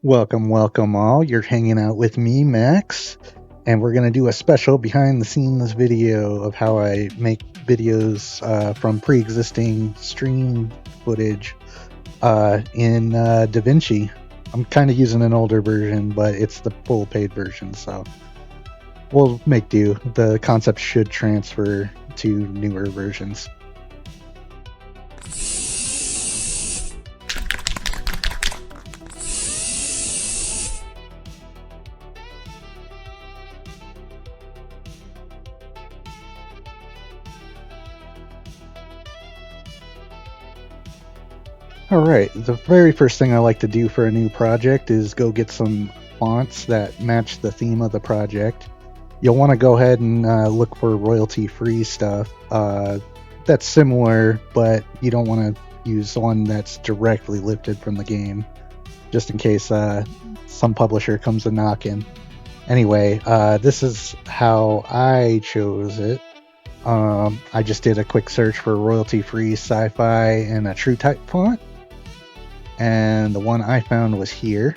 Welcome all. You're hanging out with me, Max, and we're going to do a special behind the scenes video of how I make videos from pre-existing stream footage in DaVinci. I'm kind of using an older version, but it's the full paid version, so we'll make do. The concept should transfer to newer versions. Alright, the very first thing I like to do for a new project is go get some fonts that match the theme of the project. You'll want to go ahead and look for royalty-free stuff that's similar, but you don't want to use one that's directly lifted from the game, just in case some publisher comes a knocking. Anyway, this is how I chose it. I just did a quick search for royalty-free Sci-Fi and a true type font, and the one I found was here.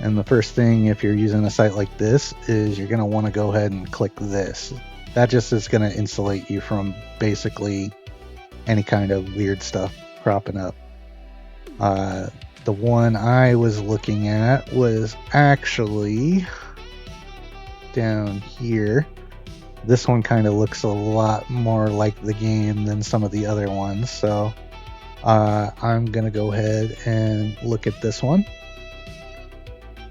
And the first thing, if you're using a site like this, is you're going to want to go ahead and click this. That just is going to insulate you from basically any kind of weird stuff cropping up. The one I was looking at was actually down here. This one kind of looks a lot more like the game than some of the other ones, so I'm going to go ahead and look at this one.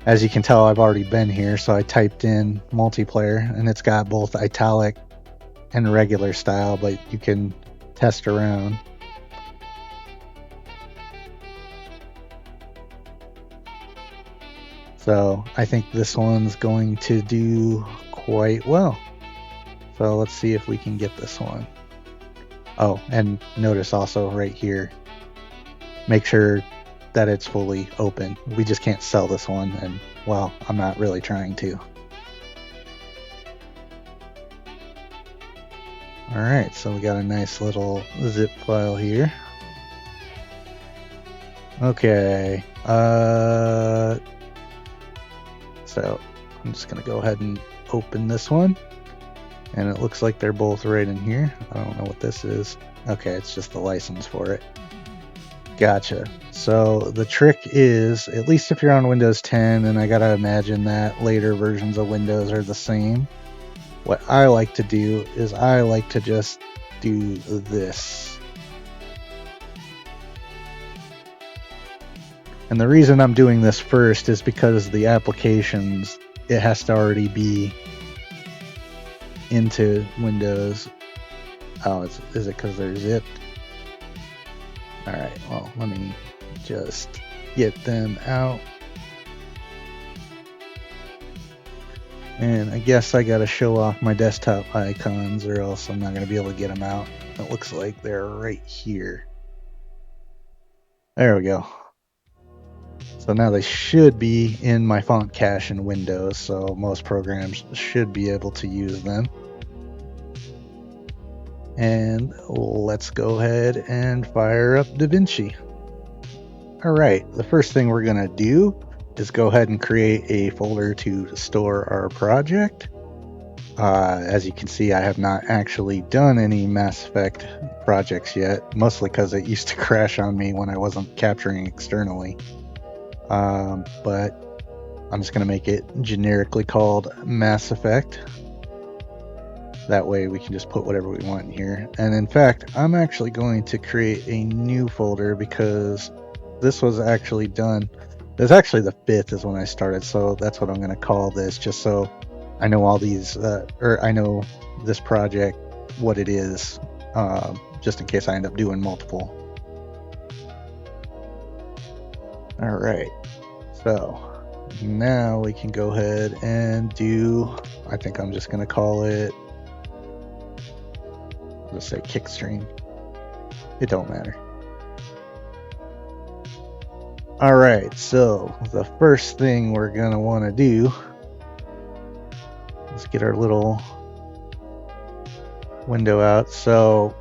As you can tell, I've already been here, so I typed in multiplayer, and it's got both italic and regular style, but you can test around. So I think this one's going to do quite well. So let's see if we can get this one. Oh, and notice also right here, make sure that it's fully open. We just can't sell this one, and well, I'm not really trying to. Alright, so we got a nice little zip file here. Okay, so I'm just gonna go ahead and open this one, and it looks like they're both right in here. I don't know what this is. Okay, it's just the license for it. Gotcha. So the trick is, at least if you're on Windows 10, and I gotta imagine that later versions of Windows are the same, what I like to do is I like to just do this. And the reason I'm doing this first is because the applications, it has to already be into Windows. Oh, is it because they're zipped? Alright, well, let me just get them out. And I guess I gotta show off my desktop icons, or else I'm not gonna be able to get them out. It looks like they're right here. There we go. So now they should be in my font cache in Windows, so most programs should be able to use them. And let's go ahead and fire up DaVinci. Alright, the first thing we're going to do is go ahead and create a folder to store our project. As you can see, I have not actually done any Mass Effect projects yet, mostly because it used to crash on me when I wasn't capturing externally. But I'm just going to make it generically called Mass Effect. That way we can just put whatever we want in here. And in fact, I'm actually going to create a new folder because this was actually done. It was actually the 5th is when I started, so that's what I'm going to call this, just so I know all these, or I know this project, what it is, just in case I end up doing multiple. Alright, so now we can go ahead and do, I think I'm just going to call it, let's say Kickstream. It don't matter. Alright, so the first thing we're going to want to do is get our little window out. So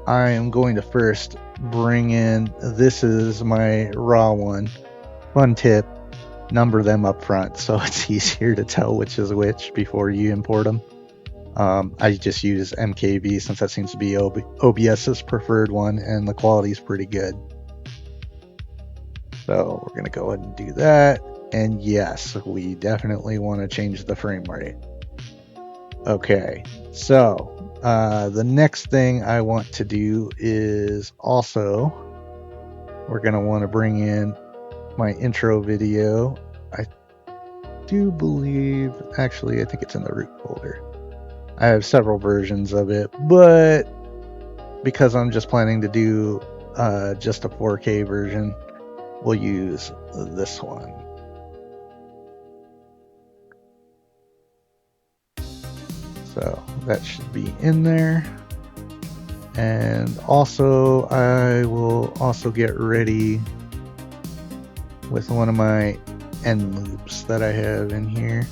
I am going to first bring in, this is my raw one. Fun tip, number them up front so it's easier to tell which is which before you import them. I just use MKV since that seems to be OBS's preferred one, and the quality is pretty good. So we're going to go ahead and do that. And yes, we definitely want to change the frame rate. Okay, so the next thing I want to do is also, we're going to want to bring in my intro video. I do believe, actually, I think it's in the root folder. I have several versions of it, but because I'm just planning to do just a 4K version, we'll use this one. So that should be in there. And also, I will also get ready with one of my end loops that I have in here.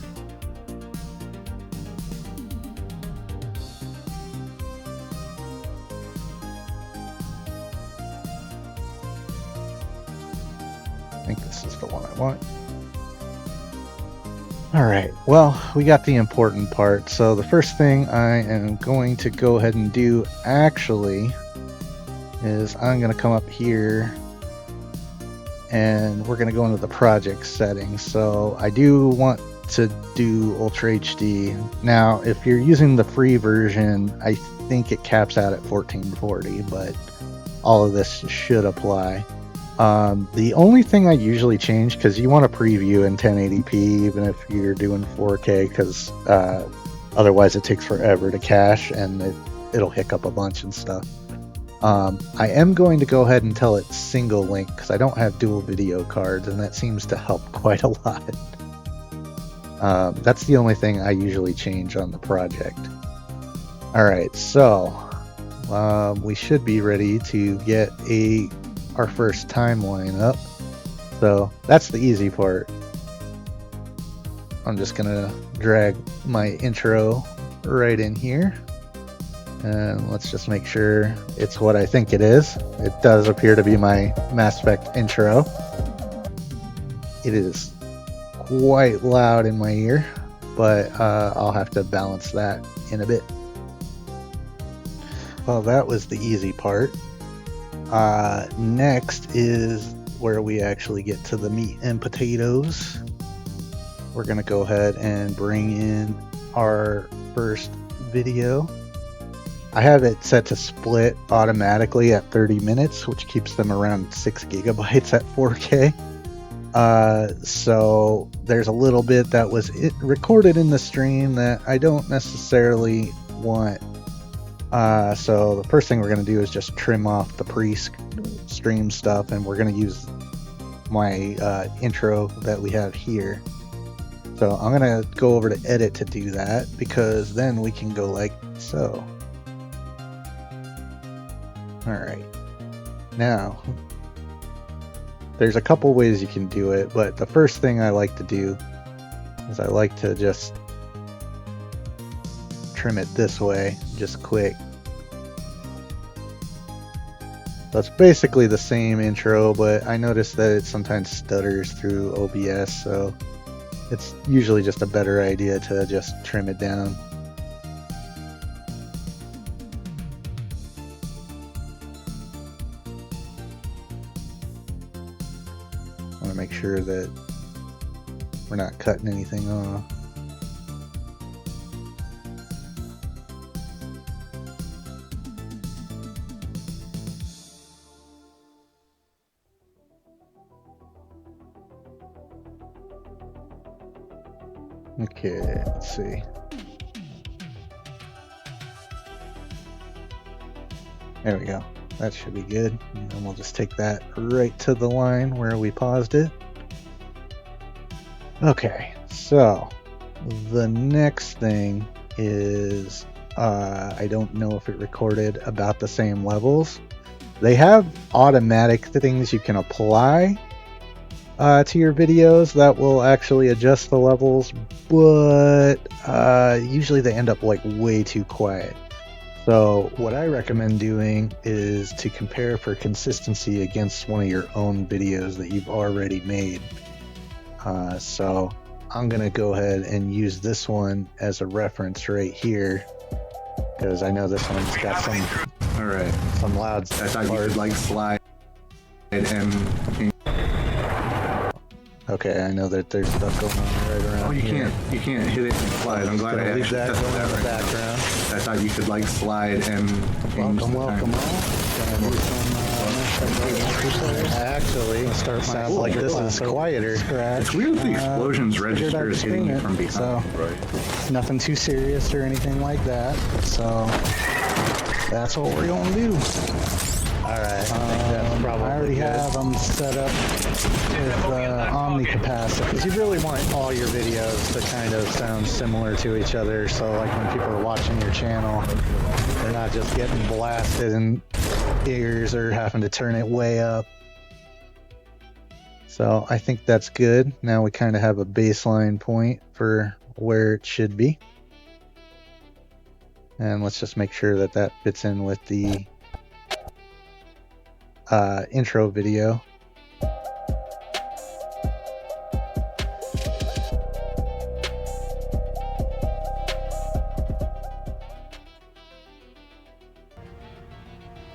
I think this is the one I want. All right, well, we got the important part. So the first thing I am going to go ahead and do actually is I'm going to come up here and we're going to go into the project settings. So I do want to do Ultra HD. Now, if you're using the free version, I think it caps out at 1440, but all of this should apply. The only thing I usually change, because you want to preview in 1080p even if you're doing 4K, because otherwise it takes forever to cache and it'll hiccup a bunch and stuff. I am going to go ahead and tell it single link because I don't have dual video cards, and that seems to help quite a lot. That's the only thing I usually change on the project. Alright, so we should be ready to get our first timeline up. So that's the easy part. I'm just gonna drag my intro right in here, and let's just make sure it's what I think it is. It does appear to be my Mass Effect intro. It is quite loud in my ear, but I'll have to balance that in a bit. Well, that was the easy part. Next is where we actually get to the meat and potatoes. We're gonna go ahead and bring in our first video. I have it set to split automatically at 30 minutes, which keeps them around 6 gigabytes at 4K. So there's a little bit that was recorded in the stream that I don't necessarily want. So the first thing we're going to do is just trim off the pre-stream stuff, and we're going to use my intro that we have here. So I'm going to go over to edit to do that, because then we can go like so. Alright, now there's a couple ways you can do it, but the first thing I like to do is I like to just trim it this way, just quick. So it's basically the same intro, but I noticed that it sometimes stutters through OBS, so it's usually just a better idea to just trim it down. I want to make sure that we're not cutting anything off. Okay, let's see. There we go. That should be good. And then we'll just take that right to the line where we paused it. Okay, so the next thing is I don't know if it recorded about the same levels. They have automatic things you can apply to your videos that will actually adjust the levels, but usually they end up like way too quiet. So what I recommend doing is to compare for consistency against one of your own videos that you've already made. So I'm gonna go ahead and use this one as a reference right here, because I know this one's got some loud. I thought you could like slide and. Okay, I know that there's stuff going on right around. Oh, you here. can't hit it and slide. I'm glad I leave actually that tested going that in the right now. background. I thought you could like slide and change Welcome all. Gonna do some actually start sound like this is quieter. It's weird the explosions register is hitting you from behind. So, right. Nothing too serious or anything like that. So that's what we're gonna do. Alright, I already have them set up with Omni capacitor, because you really want all your videos to kind of sound similar to each other, so like when people are watching your channel, they're not just getting blasted in ears or having to turn it way up. So I think that's good. Now we kind of have a baseline point for where it should be. And let's just make sure that that fits in with the intro video.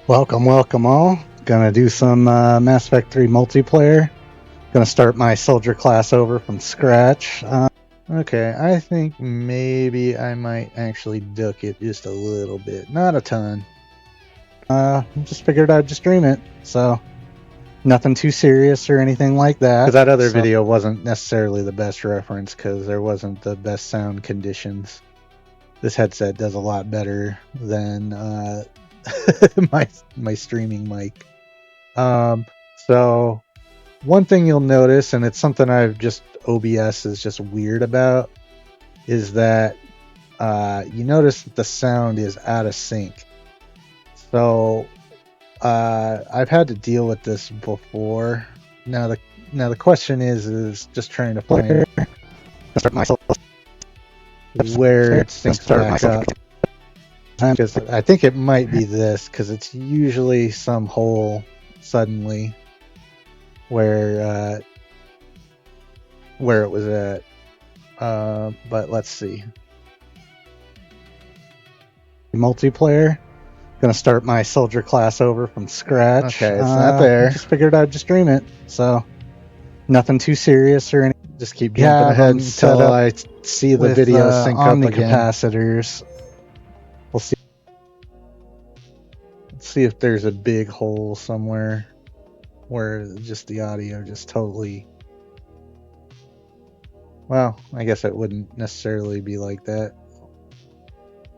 Welcome all. Gonna do some Mass Effect 3 multiplayer. Gonna start my soldier class over from scratch. Okay, I think maybe I might actually duck it just a little bit, not a ton. Just figured I'd just stream it, so nothing too serious or anything like that. Because that other video wasn't necessarily the best reference, because there wasn't the best sound conditions. This headset does a lot better than my streaming mic. So one thing you'll notice, and it's something OBS is just weird about, is that you notice that the sound is out of sync. So I've had to deal with this before. Now the question is just trying to find where it syncs back up. Because I think it might be this, because it's usually some hole suddenly where it was at. But let's see. Multiplayer. Gonna start my soldier class over from scratch. Okay, it's not there. Just figured I'd just stream it, so nothing too serious or anything. Just keep jumping ahead until I see the video sync up again. Capacitors. We'll see. Let's see if there's a big hole somewhere where just the audio just totally. Well, I guess it wouldn't necessarily be like that.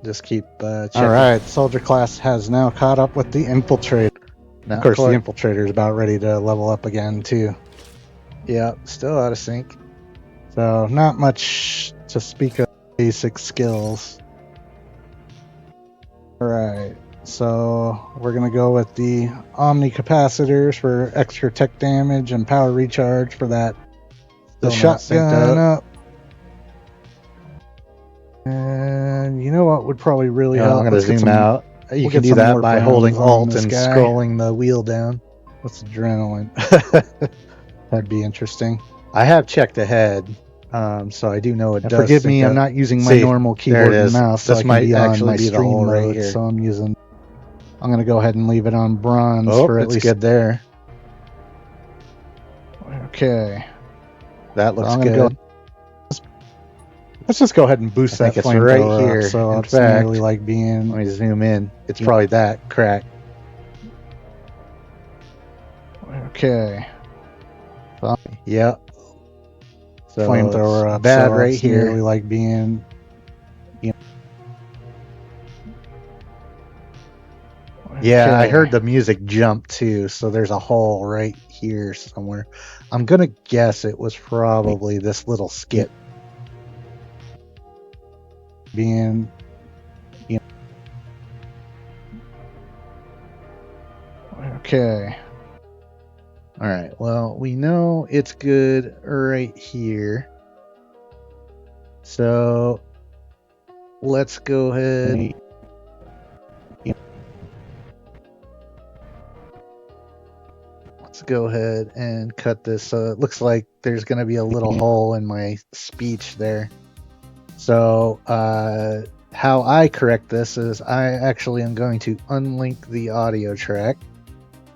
Just keep checking. Alright, soldier class has now caught up with the infiltrator. Now, of course, the infiltrator is about ready to level up again, too. Yeah, still out of sync. So, not much to speak of basic skills. Alright, so we're going to go with the Omni capacitors for extra tech damage and power recharge for that. The shotgun up. And you know what would probably really help? I'm going to zoom out. You can do that by holding Alt and scrolling the wheel down. What's adrenaline? That'd be interesting. I have checked ahead, so I do know it does. Forgive me, I'm not using my normal keyboard and mouse. This might actually be the hole right here. So I'm going to go ahead and leave it on bronze for at least good there. Okay. That looks good. Let's just go ahead and boost that flame right here. So in fact, really like being. Let me zoom in. It's probably that crack. Okay. Yep. So flamethrower up. Bad right here. Really like being. Yeah, I heard the music jump too. So there's a hole right here somewhere. I'm gonna guess it was probably this little skip. Being, okay. All right. Well, we know it's good right here. So let's go ahead. Let's go ahead and cut this. So it looks like there's going to be a little hole in my speech there. So how I correct this is I actually am going to unlink the audio track.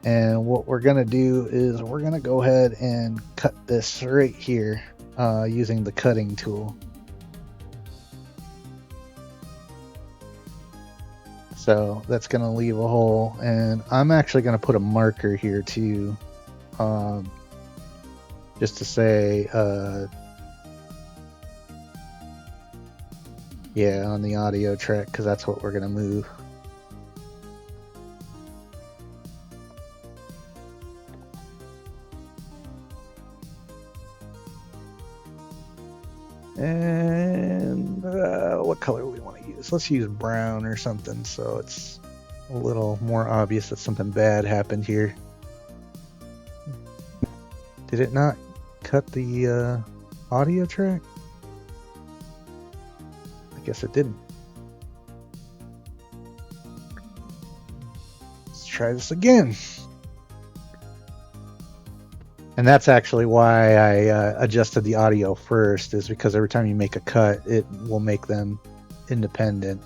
And what we're going to do is we're going to go ahead and cut this right here using the cutting tool. So that's going to leave a hole. And I'm actually going to put a marker here too. Just to say, yeah, on the audio track, because that's what we're going to move. And what color do we want to use? Let's use brown or something so it's a little more obvious that something bad happened here. Did it not cut the audio track? I guess it didn't. Let's try this again. And that's actually why I adjusted the audio first, is because every time you make a cut, it will make them independent.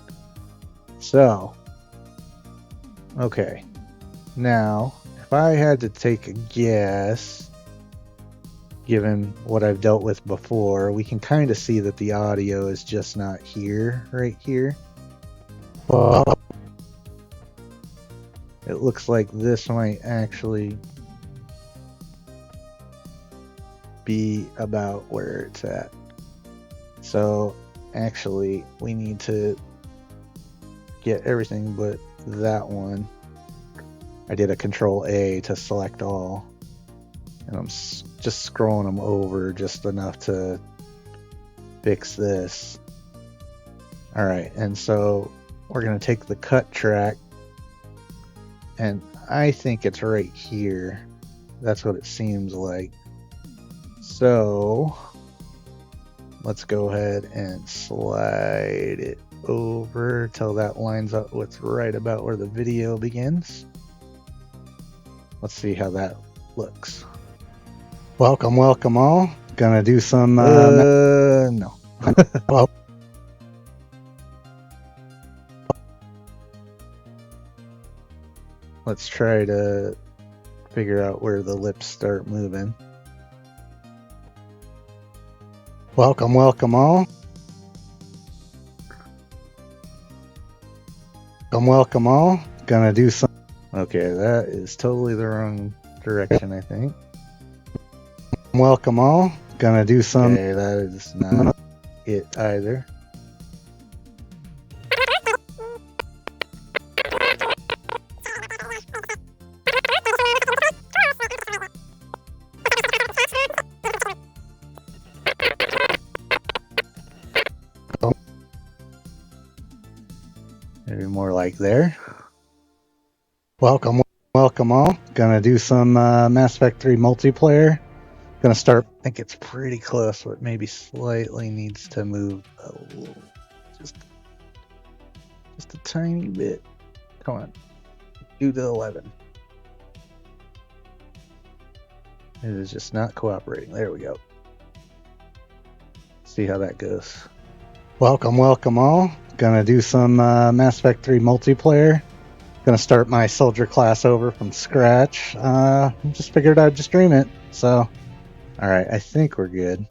So, okay. Now, if I had to take a guess, given what I've dealt with before, we can kind of see that the audio is just not here, right here. It looks like this might actually be about where it's at. So actually we need to get everything but that one. I did a Control A to select all, and I'm just scrolling them over just enough to fix this. All right, and so we're going to take the cut track, and I think it's right here. That's what it seems like. So let's go ahead and slide it over till that lines up with right about where the video begins. Let's see how that looks. Welcome all. Gonna do some no. Well, let's try to figure out where the lips start moving. Welcome all. Welcome all. Gonna do some. Okay, that is totally the wrong direction, I think. Welcome all. Gonna do some. Okay, that is not it either. Maybe more like there. Welcome all. Gonna do some Mass Effect 3 multiplayer. Gonna start. I think it's pretty close, but maybe slightly needs to move a little, just a tiny bit. Come on, do the 11. It is just not cooperating. There we go. See how that goes. Welcome all. Gonna do some Mass Effect 3 multiplayer. Gonna start my soldier class over from scratch. Just figured I'd just stream it. So, all right, I think we're good.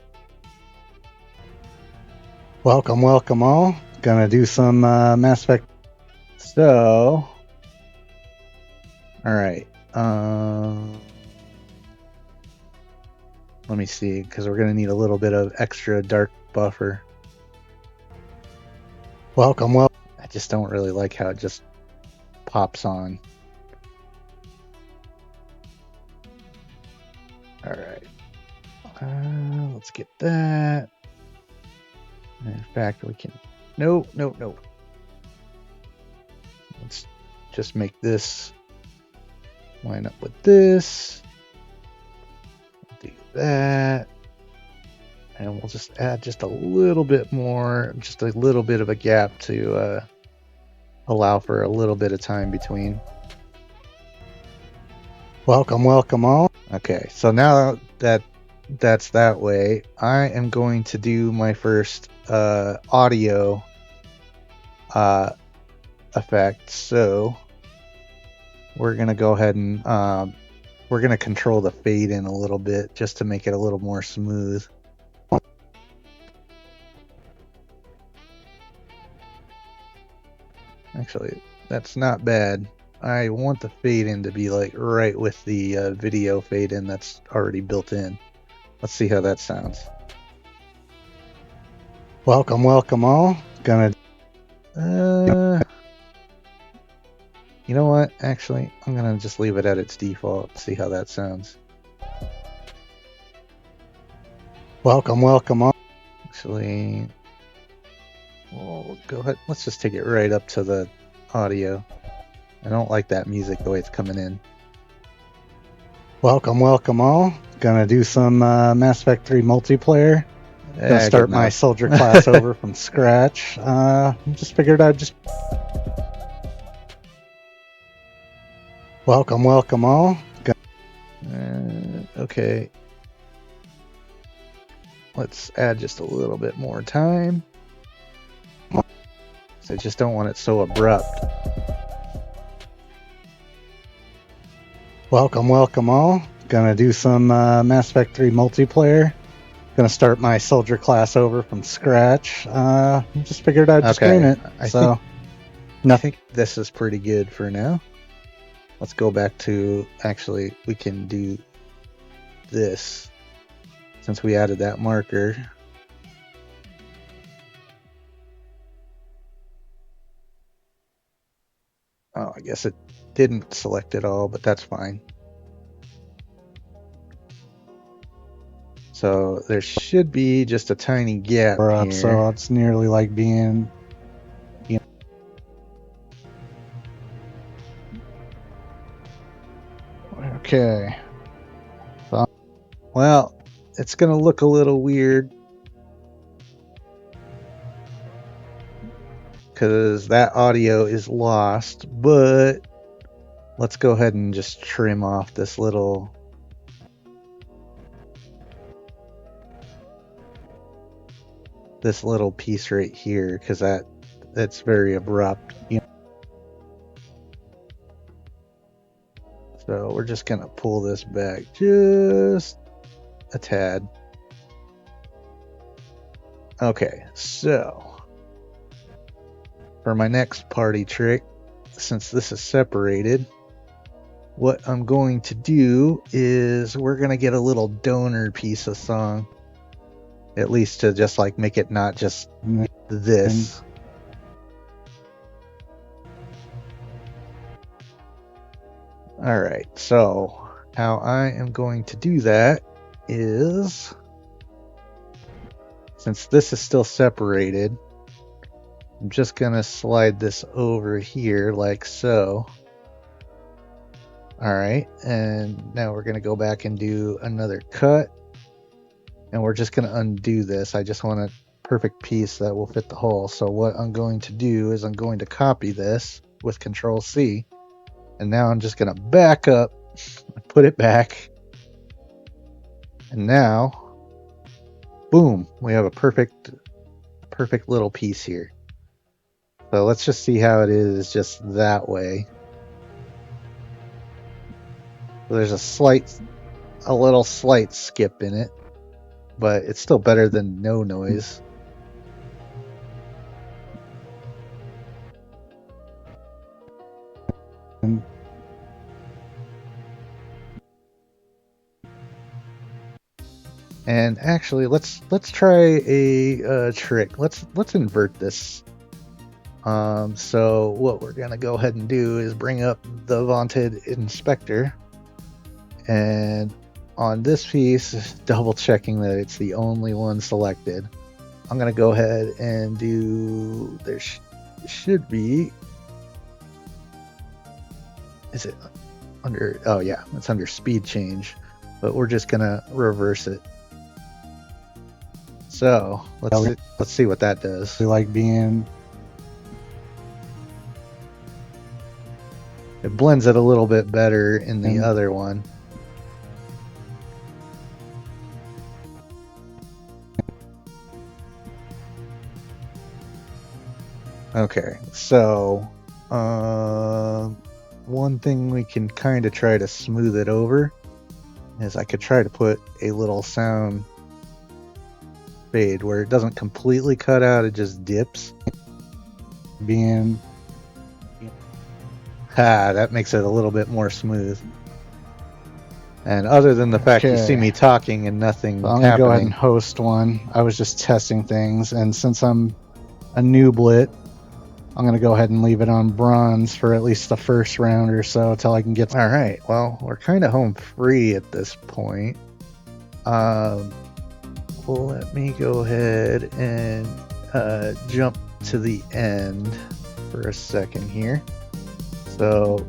Welcome all. Gonna do some Mass Effect. So, all right. Let me see, because we're gonna need a little bit of extra dark buffer. Welcome. I just don't really like how it just pops on. All right. Let's get that. In fact, we can. No. Let's just make this line up with this. Do that. And we'll just add just a little bit more, just a little bit of a gap to allow for a little bit of time between. Welcome all. Okay, so now that that's that way, I am going to do my first audio effect. So we're gonna go ahead and we're gonna control the fade in a little bit just to make it a little more smooth. Actually, that's not bad. I want the fade in to be like right with the video fade in that's already built in. Let's see how that sounds. Welcome all. Gonna you know what? Actually, I'm gonna just leave it at its default. See how that sounds. Welcome all. Actually, we'll go ahead. Let's just take it right up to the audio. I don't like that music the way it's coming in. Welcome all. Gonna do some Mass Effect 3 multiplayer. Gonna start my soldier class over from scratch. Just figured I'd just welcome all. Okay. Let's add just a little bit more time. I just don't want it so abrupt. Welcome all. Gonna do some Mass Effect 3 multiplayer. Gonna start my soldier class over from scratch. Just figured I'd screen it. I think this is pretty good for now. Let's go back to, actually, we can do this since we added that marker. Oh, I guess it didn't select it all, but that's fine. So there should be just a tiny gap here. So it's nearly like being, you know. Okay. So, well, it's going to look a little weird because that audio is lost, but let's go ahead and just trim off this little piece right here because that's very abrupt. You know? So we're just gonna pull this back just a tad. Okay, so for my next party trick, since this is separated, what I'm going to do is we're gonna get a little donor piece of song, at least to just like make it not just this. All right, so how I am going to do that is, since this is still separated, I'm just gonna slide this over here like so. All right, and now we're gonna go back and do another cut, and we're just gonna undo this. I just want a perfect piece that will fit the hole. So what I'm going to do is I'm going to copy this with Control C, and now I'm just gonna back up, put it back, and now, boom, we have a perfect little piece here. So let's just see how it is just that way. There's a little slight skip in it, but it's still better than no noise. And actually, let's try a trick. Let's invert this. So what we're gonna go ahead and do is bring up the vaunted inspector, and on this piece, double checking that it's the only one selected, I'm gonna go ahead and do, there should be, is it under, oh yeah, it's under speed change, but we're just gonna reverse it. So let's see what that does. We like being, it blends it a little bit better in the other one. Okay, so one thing we can kind of try to smooth it over is I could try to put a little sound fade where it doesn't completely cut out, it just dips. That makes it a little bit more smooth. And other than the fact you see me talking and nothing So I'm happening, gonna go ahead and host one. I was just testing things, and since I'm a new blit, I'm gonna go ahead and leave it on bronze for at least the first round or so until I can get. All right, well, we're kind of home free at this point. Well, let me go ahead and jump to the end for a second here. So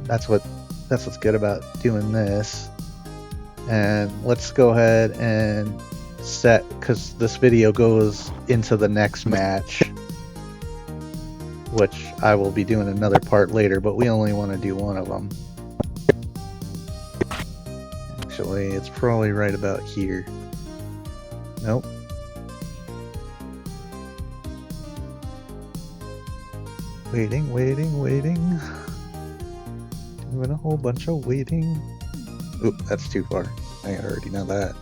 that's what's good about doing this. And let's go ahead and set, because this video goes into the next match, which I will be doing another part later, but we only want to do one of them. Actually, it's probably right about here. Nope. Waiting. Doing a whole bunch of waiting. Oop, that's too far. I already know that.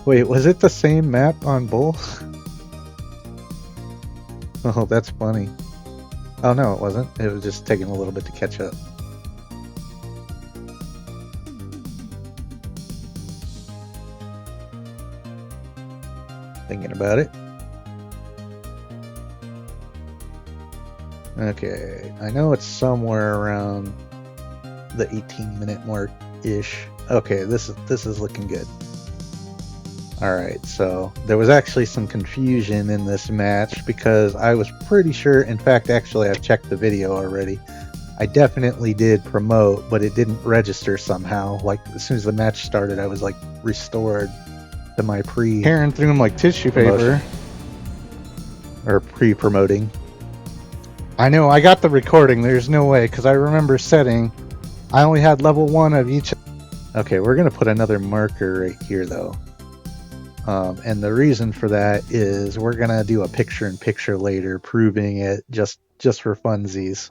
Wait, was it the same map on both? Oh, that's funny. Oh no, it wasn't. It was just taking a little bit to catch up. Thinking about it. Okay, I know it's somewhere around the 18-minute mark-ish. Okay, this is looking good. Alright, so there was actually some confusion in this match because I was pretty sure, in fact, actually I've checked the video already. I definitely did promote, but it didn't register somehow. Like, as soon as the match started, I was like restored to my Tearing through them like tissue paper. Or pre-promoting. I know, I got the recording. There's no way, because I remember setting. I only had level 1 of each. Okay, we're going to put another marker right here, though. And the reason for that is we're going to do a picture-in-picture later, proving it just for funsies.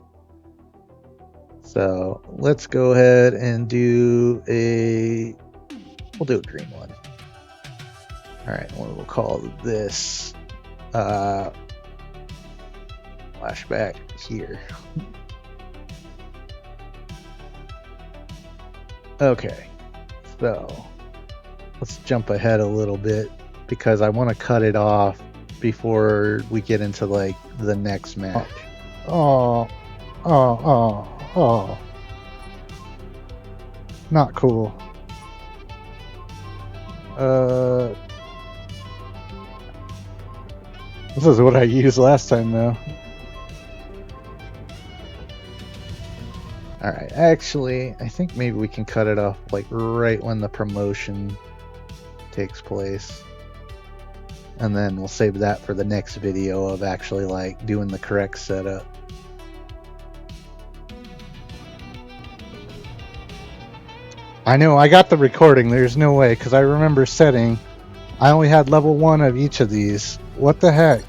So let's go ahead and do we'll do a green one. All right, we'll call this flashback here. Okay, so let's jump ahead a little bit because I want to cut it off before we get into like the next match. Oh. Not cool. This is what I used last time, though. Alright, actually, I think maybe we can cut it off like right when the promotion takes place. And then we'll save that for the next video of actually like doing the correct setup. I know, I got the recording. There's no way, because I remember setting. I only had level 1 of each of these. What the heck?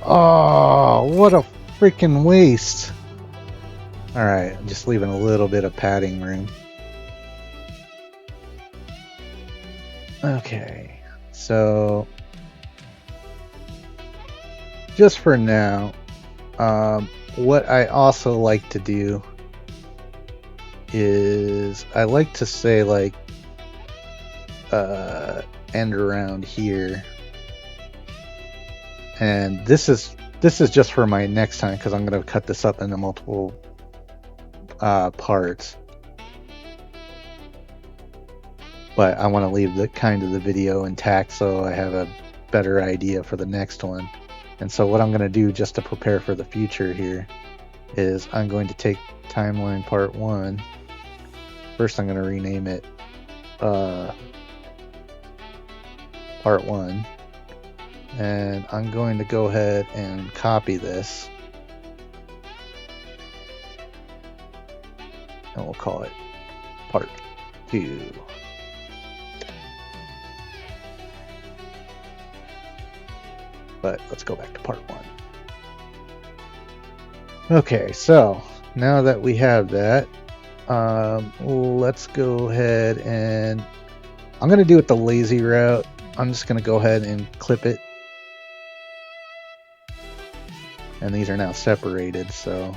Oh, what a freaking waste. Alright, I'm just leaving a little bit of padding room. Okay, so just for now, what I also like to do is I like to say like end around here, and this is just for my next time because I'm going to cut this up into multiple parts, but I want to leave the kind of the video intact so I have a better idea for the next one. And so what I'm going to do just to prepare for the future here is I'm going to take timeline part 1. First I'm going to rename it part 1, and I'm going to go ahead and copy this, and we'll call it part 2. But let's go back to part 1. Okay, so now that we have that, let's go ahead and I'm going to do it the lazy route. I'm just going to go ahead and clip it. And these are now separated, so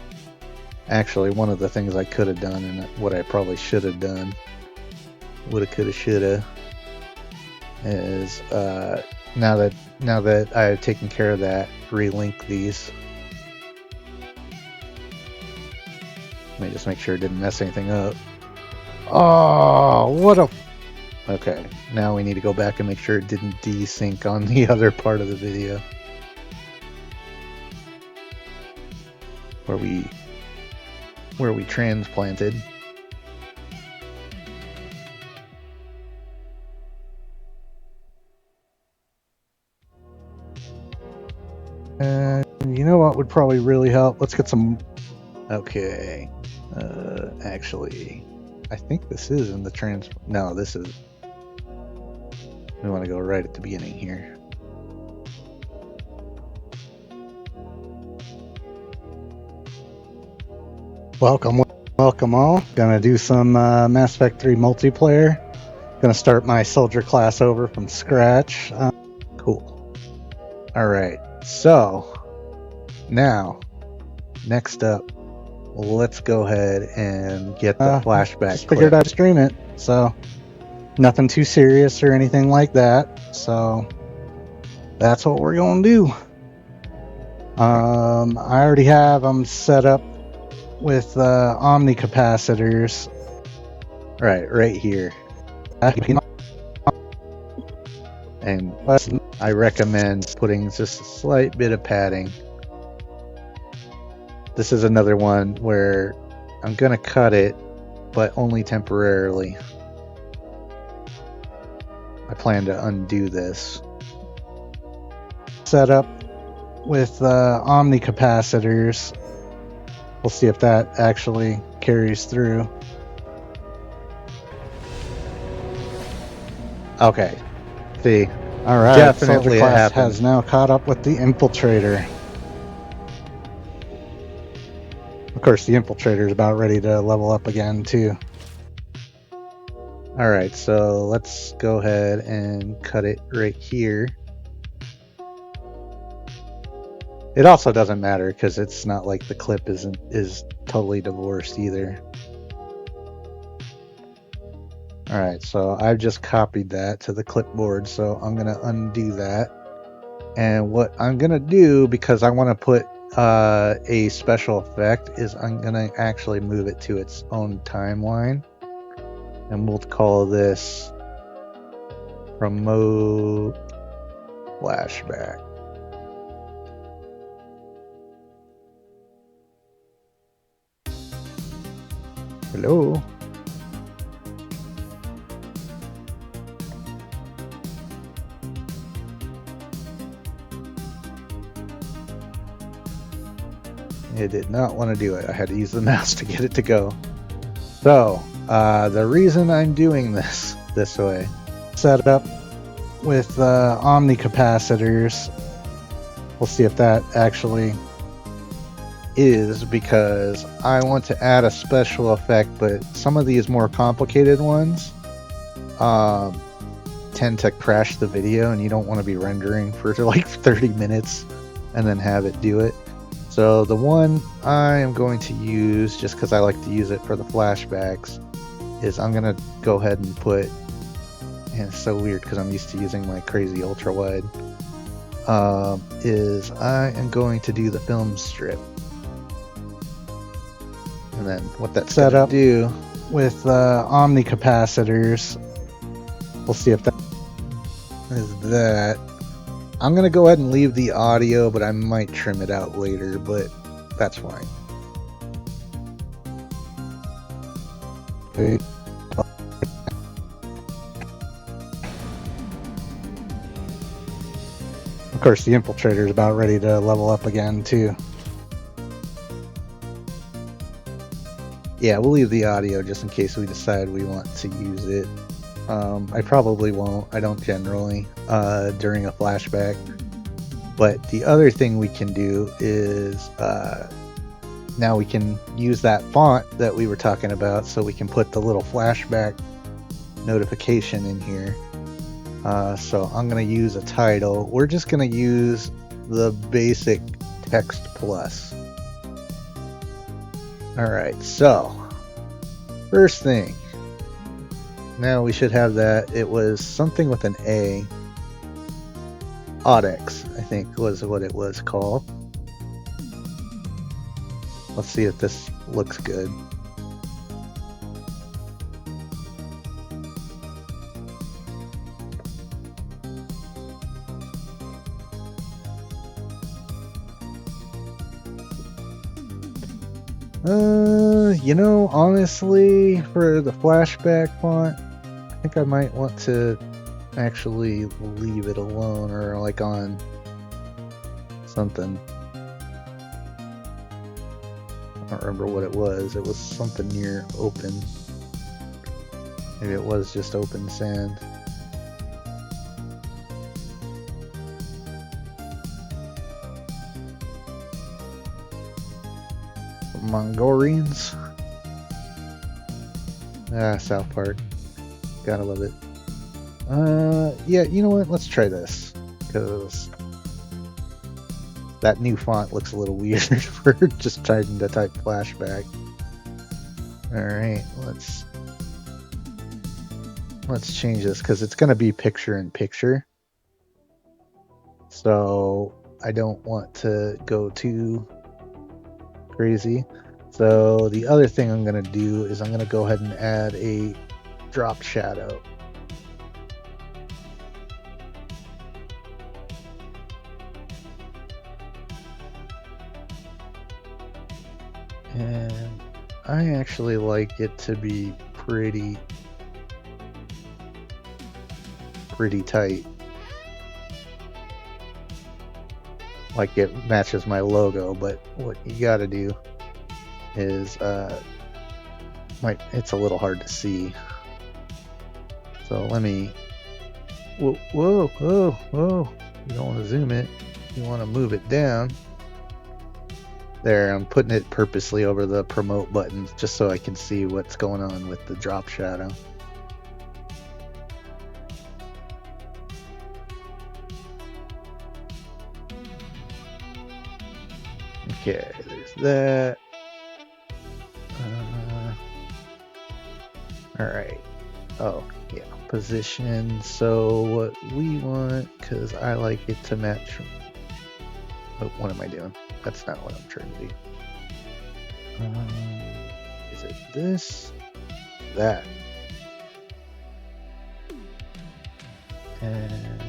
actually one of the things I could have done and what I probably should have done, woulda, coulda, shoulda, is now that I've taken care of that, relink these. Let me just make sure it didn't mess anything up. Oh, what a... Okay, now we need to go back and make sure it didn't desync on the other part of the video. Where we transplanted. And you know what would probably really help? Let's get some... Okay. Actually, I think this is in the No, this is... We want to go right at the beginning here. Welcome all. Gonna do some Mass Effect 3 multiplayer. Gonna start my soldier class over from scratch. Cool. Alright, so now, next up, let's go ahead and get the flashback. Just figured I'd stream it, so nothing too serious or anything like that. So that's what we're gonna do. I already have them set up with omni capacitors. Right here. And I recommend putting just a slight bit of padding. This is another one where I'm gonna cut it, but only temporarily. I plan to undo this. Set up with omni capacitors. We'll see if that actually carries through. Okay. See. All right. Definitely class has now caught up with the infiltrator. Of course, the infiltrator is about ready to level up again too. All right, so let's go ahead and cut it right here. It also doesn't matter because it's not like the clip is totally divorced either. All right, so I've just copied that to the clipboard, so I'm gonna undo that. And what I'm gonna do, because I want to put a special effect, is I'm gonna actually move it to its own timeline, and we'll call this Promotion Flashback. Hello. It did not want to do it. I had to use the mouse to get it to go. So, the reason I'm doing this way, set up with omni capacitors. We'll see if that actually is, because I want to add a special effect, but some of these more complicated ones tend to crash the video, and you don't want to be rendering for like 30 minutes and then have it do it. So the one I am going to use, just because I like to use it for the flashbacks, is I'm going to go ahead and put, and it's so weird because I'm used to using my crazy ultra wide, is I am going to do the film strip. And then what that's set up do with omni capacitors, we'll see if that is that. I'm going to go ahead and leave the audio, but I might trim it out later, but that's fine. Okay. Of course, the infiltrator is about ready to level up again, too. Yeah, we'll leave the audio just in case we decide we want to use it. I probably won't. I don't generally during a flashback. But the other thing we can do is now we can use that font that we were talking about, so we can put the little flashback notification in here. So I'm going to use a title. We're just going to use the basic text plus. Alright, so first thing, now we should have that. It was something with an A. Odex, I think was what it was called. Let's see if this looks good. You know, honestly, for the flashback font, I think I might want to actually leave it alone, or like on something. I don't remember what it was. It was something near open. Maybe it was just open sand. Mongolians. South Park. Gotta love it. Yeah, you know what? Let's try this, because that new font looks a little weird for just trying to type flashback. Alright, let's change this, because it's going to be picture in picture. So I don't want to go too crazy. So the other thing I'm going to do is I'm going to go ahead and add a drop shadow. And I actually like it to be pretty tight. Like it matches my logo, but what you gotta do is it's a little hard to see. So let me whoa. You don't want to zoom it, you want to move it down. There, I'm putting it purposely over the promote buttons just so I can see what's going on with the drop shadow. Okay, there's that. Alright. Oh, yeah, position. So what we want, because I like it to match. Oh, what am I doing? That's not what I'm trying to do. Is it this? That. And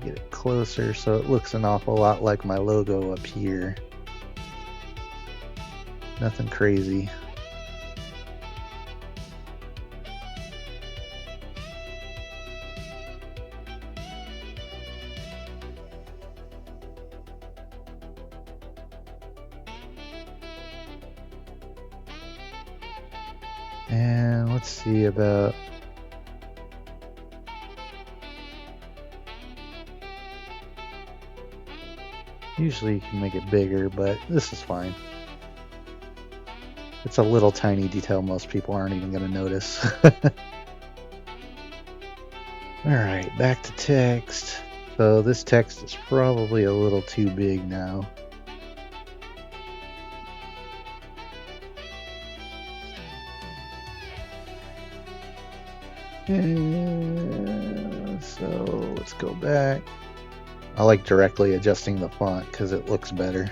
get it closer so it looks an awful lot like my logo up here. Nothing crazy. And let's see about usually you can make it bigger, but this is fine. It's a little tiny detail most people aren't even going to notice. Alright, back to text. So this text is probably a little too big now. So let's go back. I like directly adjusting the font because it looks better.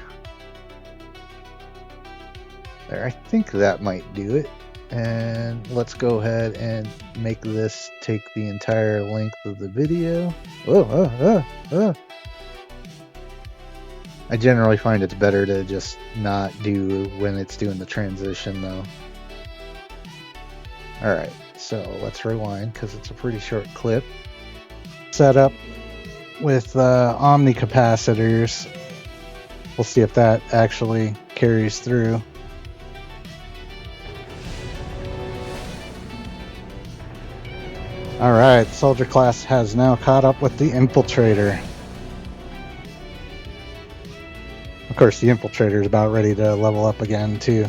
There, I think that might do it. And let's go ahead and make this take the entire length of the video. I generally find it's better to just not do when it's doing the transition though. Alright, so let's rewind because it's a pretty short clip. Set up with omni capacitors. We'll see if that actually carries through. Alright, soldier class has now caught up with the infiltrator. Of course, the infiltrator is about ready to level up again, too.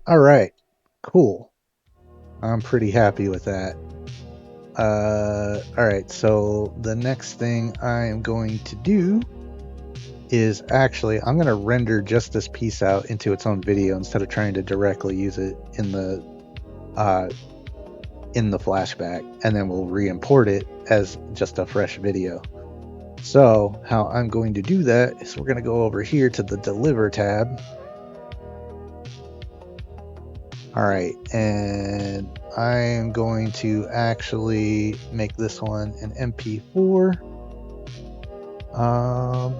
Alright, cool. I'm pretty happy with that. Alright, so the next thing I am going to do is actually, I'm going to render just this piece out into its own video instead of trying to directly use it in the flashback, and then we'll re-import it as just a fresh video. So how I'm going to do that is we're going to go over here to the Deliver tab. Alright, and I am going to actually make this one an MP4. I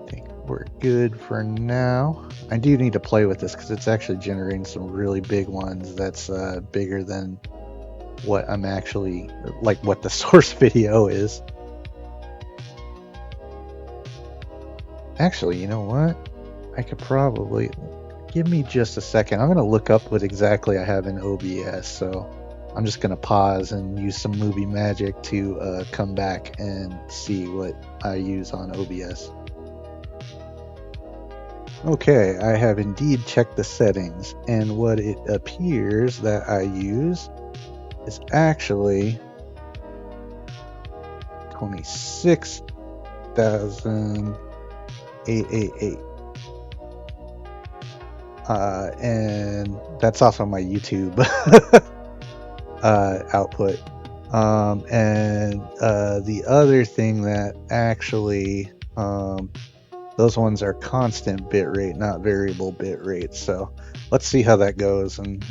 think we're good for now. I do need to play with this because it's actually generating some really big ones that's bigger than what I'm actually, like what the source video is. Actually, you know what? I could probably, give me just a second. I'm going to look up what exactly I have in OBS. So I'm just going to pause and use some movie magic to come back and see what I use on OBS. Okay, I have indeed checked the settings, and what it appears that I use is actually 26,888. And that's also my YouTube output. And the other thing that actually, those ones are constant bitrate, not variable bitrate. So let's see how that goes and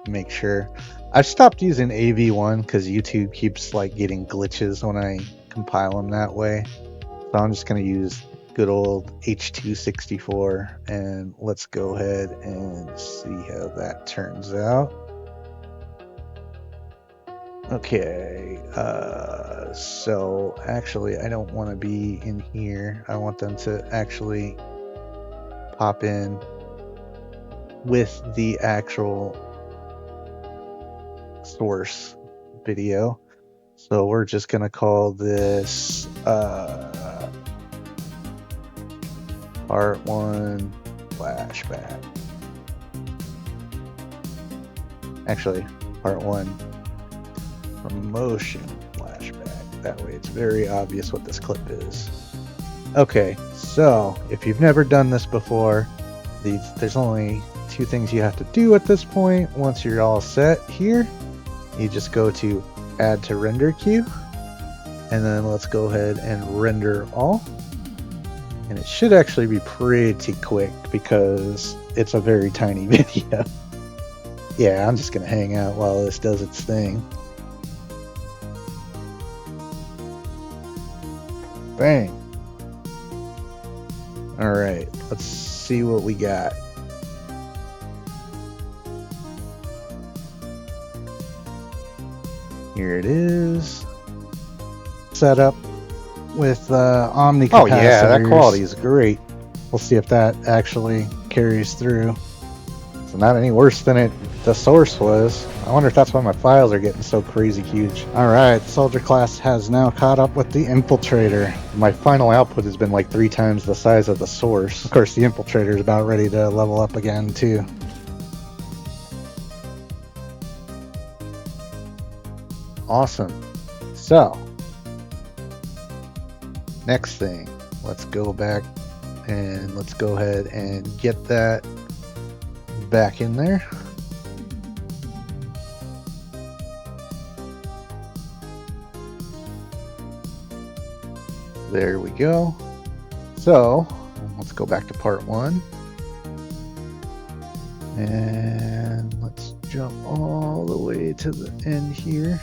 make sure. I've stopped using AV1 because YouTube keeps like getting glitches when I compile them that way. So I'm just going to use good old H.264, and let's go ahead and see how that turns out. Okay, so actually I don't want to be in here. I want them to actually pop in with the actual source video. So we're just going to call this Part 1 Flashback. Actually, Part 1 Promotion Flashback. That way it's very obvious what this clip is. Okay, so if you've never done this before, there's only two things you have to do at this point. Once you're all set here, you just go to Add to Render Queue, and then let's go ahead and render all. And it should actually be pretty quick because it's a very tiny video. Yeah, I'm just going to hang out while this does its thing. Bang. Alright, let's see what we got. Here it is. Set up with omni capacitors. Oh yeah, that quality is great. We'll see if that actually carries through. It's not any worse than the source was. I wonder if that's why my files are getting so crazy huge. Alright, soldier class has now caught up with the infiltrator. My final output has been like 3 times the size of the source. Of course, the infiltrator is about ready to level up again too. Awesome. So, next thing, let's go back and let's go ahead and get that back in there. There we go. So let's go back to part 1 and let's jump all the way to the end here.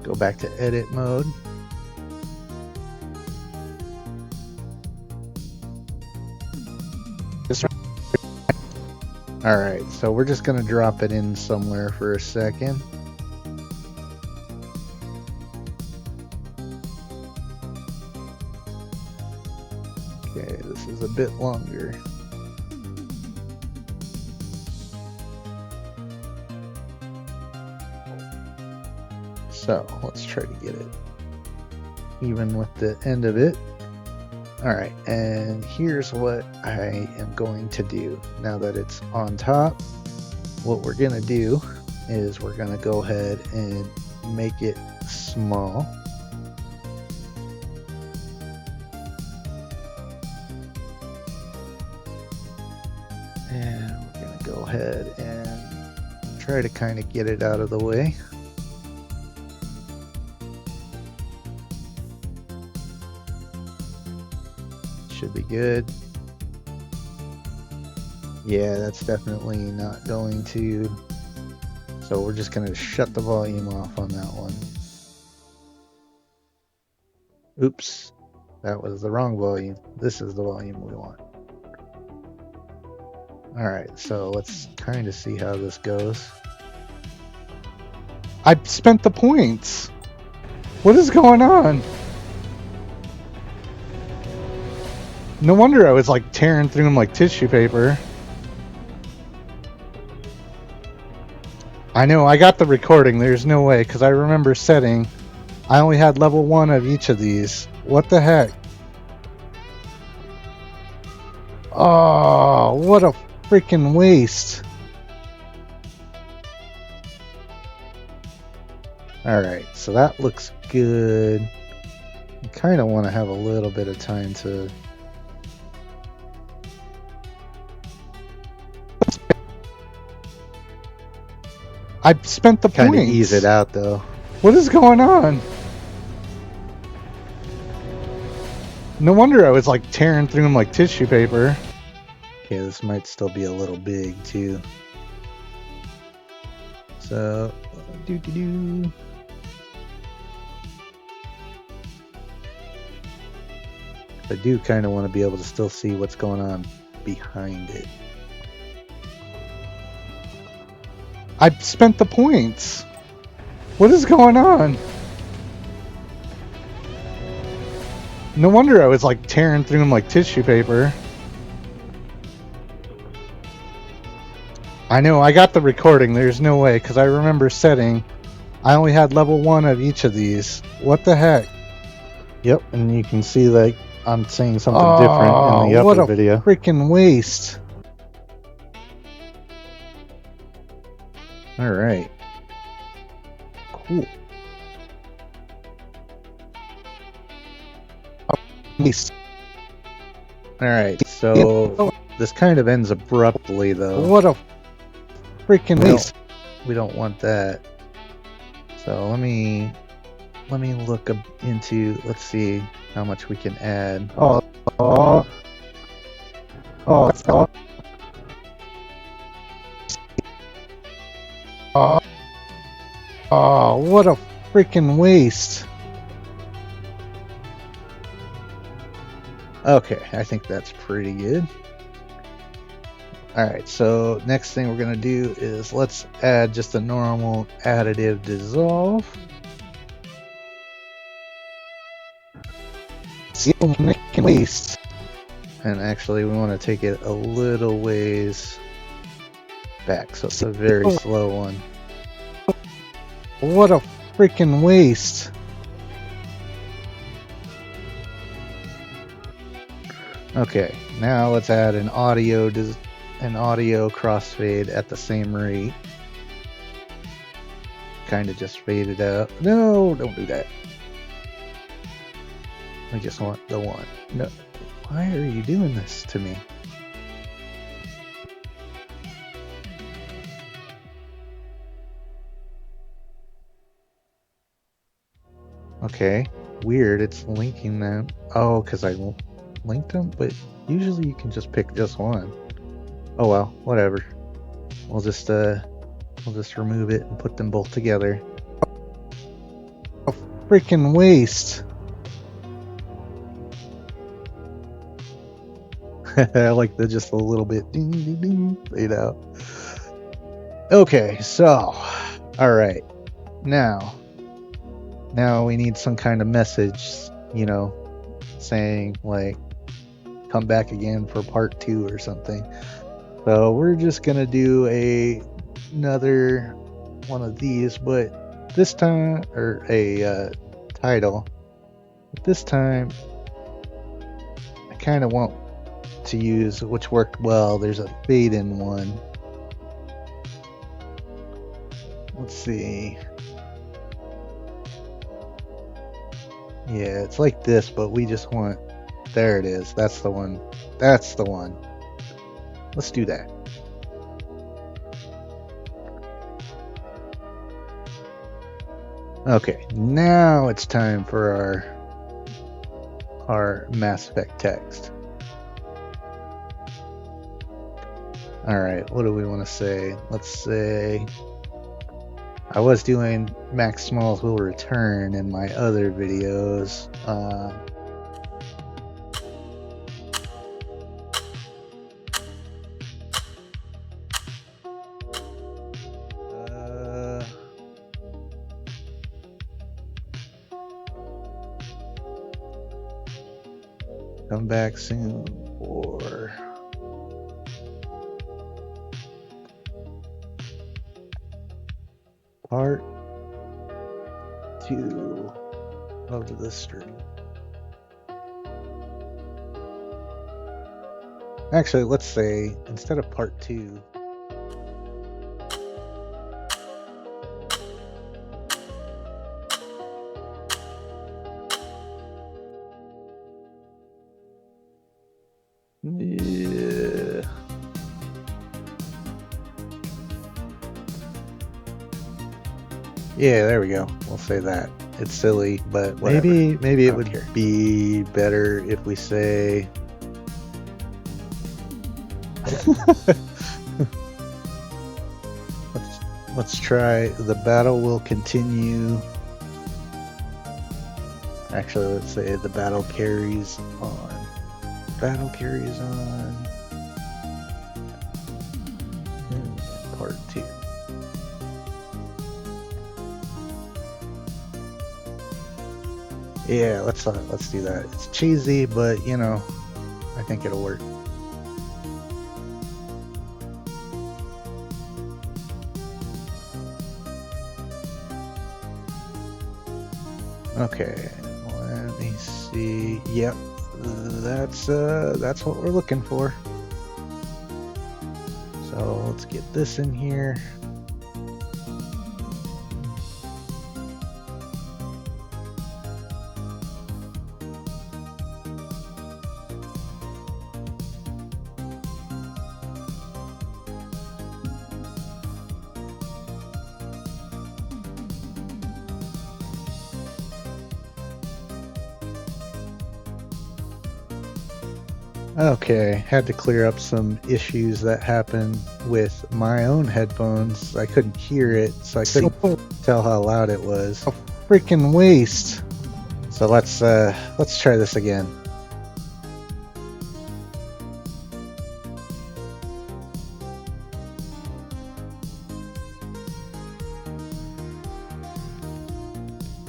Go back to edit mode. Alright, so we're just going to drop it in somewhere for a second. bit longer. So let's try to get it even with the end of it. Alright, and here's what I am going to do now that it's on top. What we're going to do is we're going to go ahead and make it small. And we're going to go ahead and try to kind of get it out of the way. Should be good. Yeah, that's definitely not going to. So we're just going to shut the volume off on that one. Oops, that was the wrong volume. This is the volume we want. Alright, so let's kind of see how this goes. I spent the points! What is going on? No wonder I was like tearing through them like tissue paper. I know, I got the recording. There's no way, because I remember setting. I only had level 1 of each of these. What the heck? Oh, what a freaking waste. Alright, so that looks good. I kind of want to have a little bit of time to... I spent the points. Kind of ease it out though. What is going on? No wonder I was like tearing through them like tissue paper. Okay, this might still be a little big too. So, I do kind of want to be able to still see what's going on behind it. I spent the points. What is going on? No wonder I was like tearing through them like tissue paper. I know, I got the recording. There's no way, because I remember setting. I only had level 1 of each of these. What the heck? Yep, and you can see like I'm saying something different in the upper video. What a freaking waste. Alright. Cool. Alright, so this kind of ends abruptly though. What a freaking waste. We don't want that. So let me look into, let's see how much we can add. Oh, what a freaking waste. Okay, I think that's pretty good. Alright, so next thing we're going to do is let's add just a normal additive dissolve. Waste. And actually we want to take it a little ways back, so it's a very slow one. What a freaking waste. Okay, now let's add an audio crossfade at the same rate. Kind of just fade it out. No, don't do that. I just want the one. No, why are you doing this to me? Okay, weird, it's linking them. Oh, because I linked them? But usually you can just pick just one. Oh well, whatever. We'll just remove it and put them both together. A freaking waste. I like the just a little bit ding ding ding fade out. Okay, so alright. Now we need some kind of message, you know, saying like come back again for part 2 or something. So we're just gonna do another one of these, but this time, or a title. But this time, I kind of want to use, which worked well. There's a fade in one. Let's see. Yeah, it's like this, but we just want, there it is. That's the one. That's the one. Let's do that. Okay, now it's time for our Mass Effect text. All right, what do we want to say? Let's say I was doing Max Smalls will return in my other videos. Come back soon for part 2 of the stream. Actually, let's say instead of part 2, yeah, there we go. We'll say that. It's silly, but whatever. Maybe it would be better if we say let's try the battle will continue. Actually, let's say the battle carries on. Battle carries on. Part 2. Yeah, let's do that. It's cheesy, but you know, I think it'll work. Okay, let me see. Yep, that's what we're looking for. So let's get this in here. Okay, had to clear up some issues that happened with my own headphones. I couldn't hear it, so I couldn't tell how loud it was. A freaking waste. So let's try this again.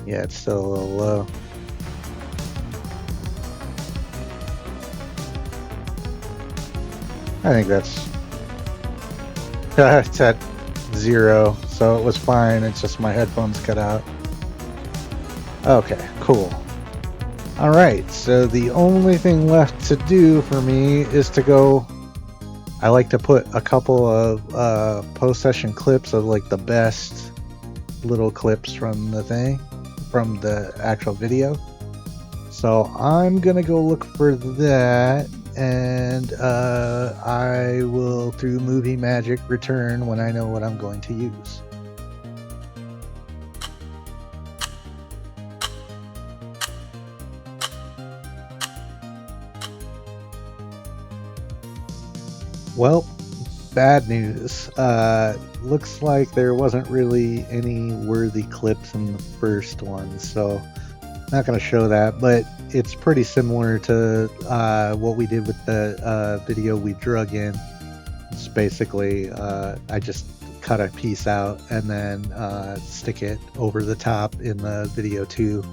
Yeah, it's still a little low. I think it's at 0, so it was fine. It's just my headphones cut out. Okay, cool. All right, so the only thing left to do for me is to go. I like to put a couple of post-session clips of like the best little clips from the thing, from the actual video. So I'm gonna go look for that. And I will, through movie magic, return when I know what I'm going to use. Well, bad news. Looks like there wasn't really any worthy clips in the first one, so not going to show that, but it's pretty similar to what we did with the video we drug in. It's basically I just cut a piece out and then stick it over the top in the video 2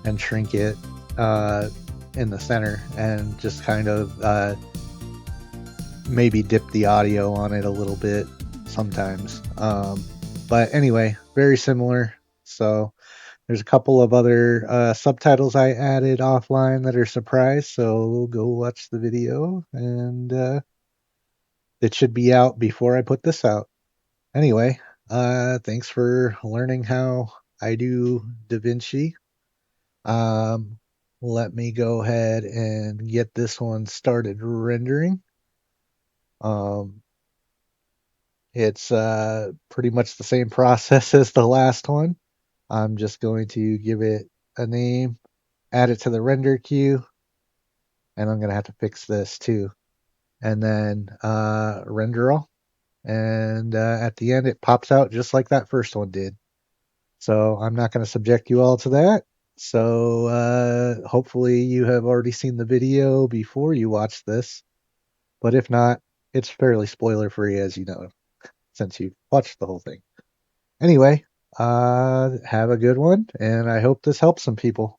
and shrink it. And in the center and just kind of maybe dip the audio on it a little bit sometimes. But anyway, very similar. So there's a couple of other subtitles I added offline that are surprise. So go watch the video, and it should be out before I put this out. Anyway, thanks for learning how I do DaVinci. Let me go ahead and get this one started rendering. It's pretty much the same process as the last one. I'm just going to give it a name, add it to the render queue, and I'm going to have to fix this too. And then render all. And at the end, it pops out just like that first one did. So I'm not going to subject you all to that. So hopefully you have already seen the video before you watch this. But if not, it's fairly spoiler free, as you know, since you've watched the whole thing. Anyway, have a good one, and I hope this helps some people.